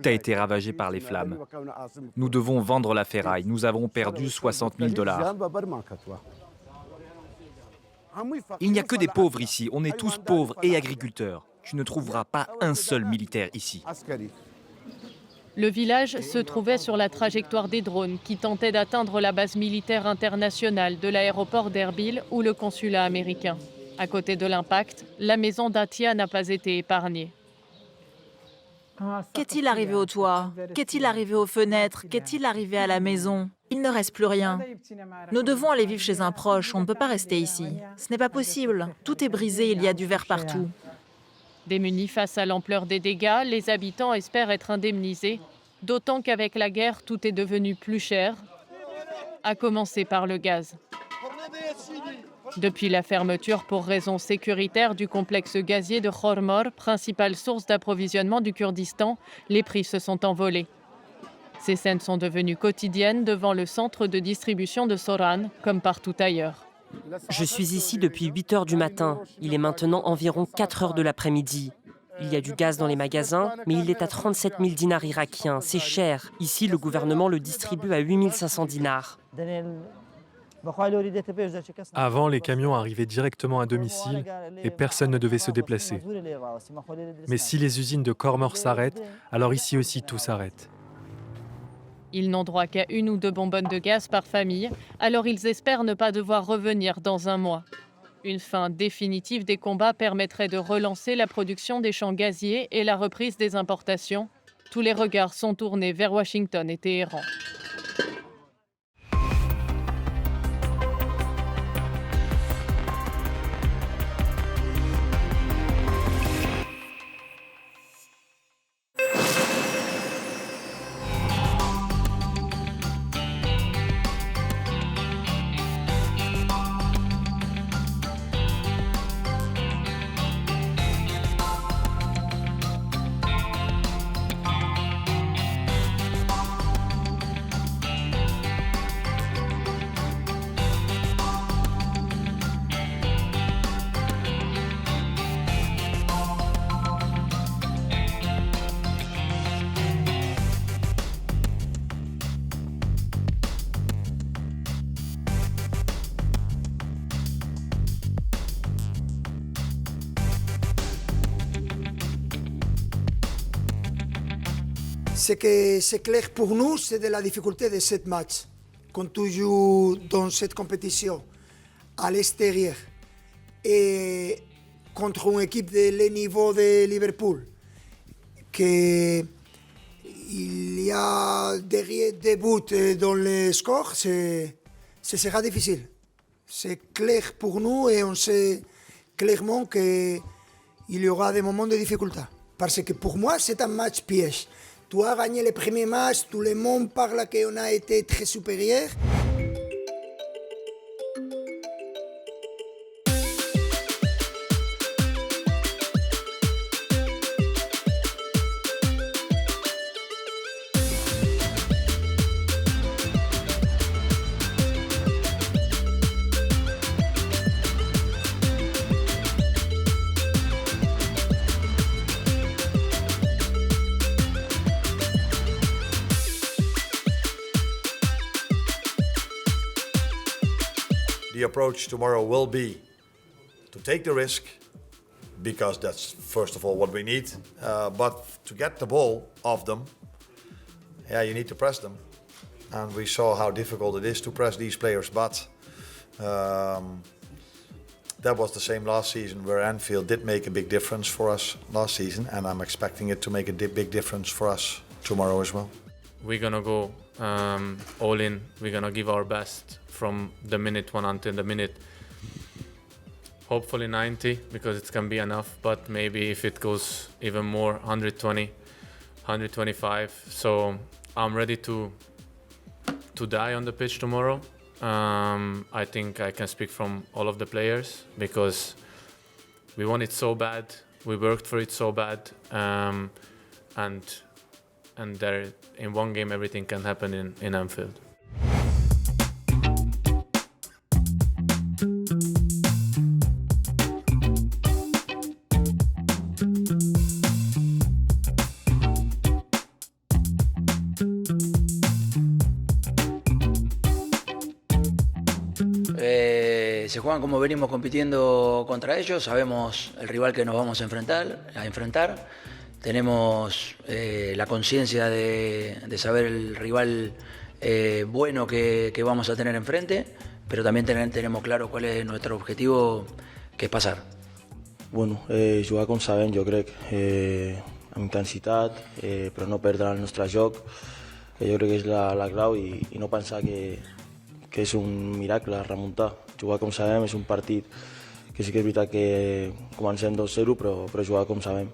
a été ravagé par les flammes. Nous devons vendre la ferraille. Nous avons perdu 60 000 dollars. Il n'y a que des pauvres ici. On est tous pauvres et agriculteurs. Tu ne trouveras pas un seul militaire ici. Le village se trouvait sur la trajectoire des drones qui tentaient d'atteindre la base militaire internationale de l'aéroport d'Erbil ou le consulat américain. À côté de l'impact, la maison d'Atia n'a pas été épargnée. Qu'est-il arrivé au toit? Qu'est-il arrivé aux fenêtres? Qu'est-il arrivé à la maison? Il ne reste plus rien. Nous devons aller vivre chez un proche, on ne peut pas rester ici. Ce n'est pas possible. Tout est brisé, il y a du verre partout. Démunis face à l'ampleur des dégâts, les habitants espèrent être indemnisés, d'autant qu'avec la guerre, tout est devenu plus cher, à commencer par le gaz. Depuis la fermeture pour raisons sécuritaires du complexe gazier de Khormor, principale source d'approvisionnement du Kurdistan, les prix se sont envolés. Ces scènes sont devenues quotidiennes devant le centre de distribution de Soran, comme partout ailleurs. Je suis ici depuis 8 heures du matin. Il est maintenant environ 4 heures de l'après-midi. Il y a du gaz dans les magasins, mais il est à 37 000 dinars irakiens. C'est cher. Ici, le gouvernement le distribue à 8 500 dinars. Avant, les camions arrivaient directement à domicile et personne ne devait se déplacer. Mais si les usines de Khormor s'arrêtent, alors ici aussi tout s'arrête. Ils n'ont droit qu'à 1 ou 2 bonbonnes de gaz par famille, alors ils espèrent ne pas devoir revenir dans un mois. Une fin définitive des combats permettrait de relancer la production des champs gaziers et la reprise des importations. Tous les regards sont tournés vers Washington et Téhéran. Ce que c'est clair pour nous, c'est de la difficulté de ce match. Quand tu joues dans cette compétition à l'extérieur et contre une équipe de le niveau de Liverpool, qu'il y a derrière des buts dans le score, ce sera difficile. C'est clair pour nous et on sait clairement qu'il y aura des moments de difficulté. Parce que pour moi, c'est un match piège. Tu as gagné le premier match, tout le monde parle qu'on a été très supérieur. The approach tomorrow will be to take the risk, because that's first of all what we need. But to get the ball off them, you need to press them. And we saw how difficult it is to press these players. But that was the same last season, where Anfield did make a big difference for us last season, and I'm expecting it to make a big difference for us tomorrow as well. We're gonna go all in. We're gonna give our best from the minute 1 until the minute, hopefully 90, because it can be enough, but maybe if it goes even more, 120, 125. So I'm ready to die on the pitch tomorrow. I think I can speak from all of the players, because we want it so bad, we worked for it so bad, and there, in one game everything can happen in Anfield. Se juegan como venimos compitiendo contra ellos, sabemos el rival que nos vamos a enfrentar. Tenemos la conciencia de saber el rival bueno que vamos a tener enfrente, pero también tenemos claro cuál es nuestro objetivo, que es pasar. Bueno, jugar com sabem, jo crec, amb intensitat, però no perdre el nostre joc, que jo crec que és la clau, i no pensar que és un miracle remuntar. Jugar com sabem és un partit que sí que és veritat que comencem 2-0, però jugar com sabem.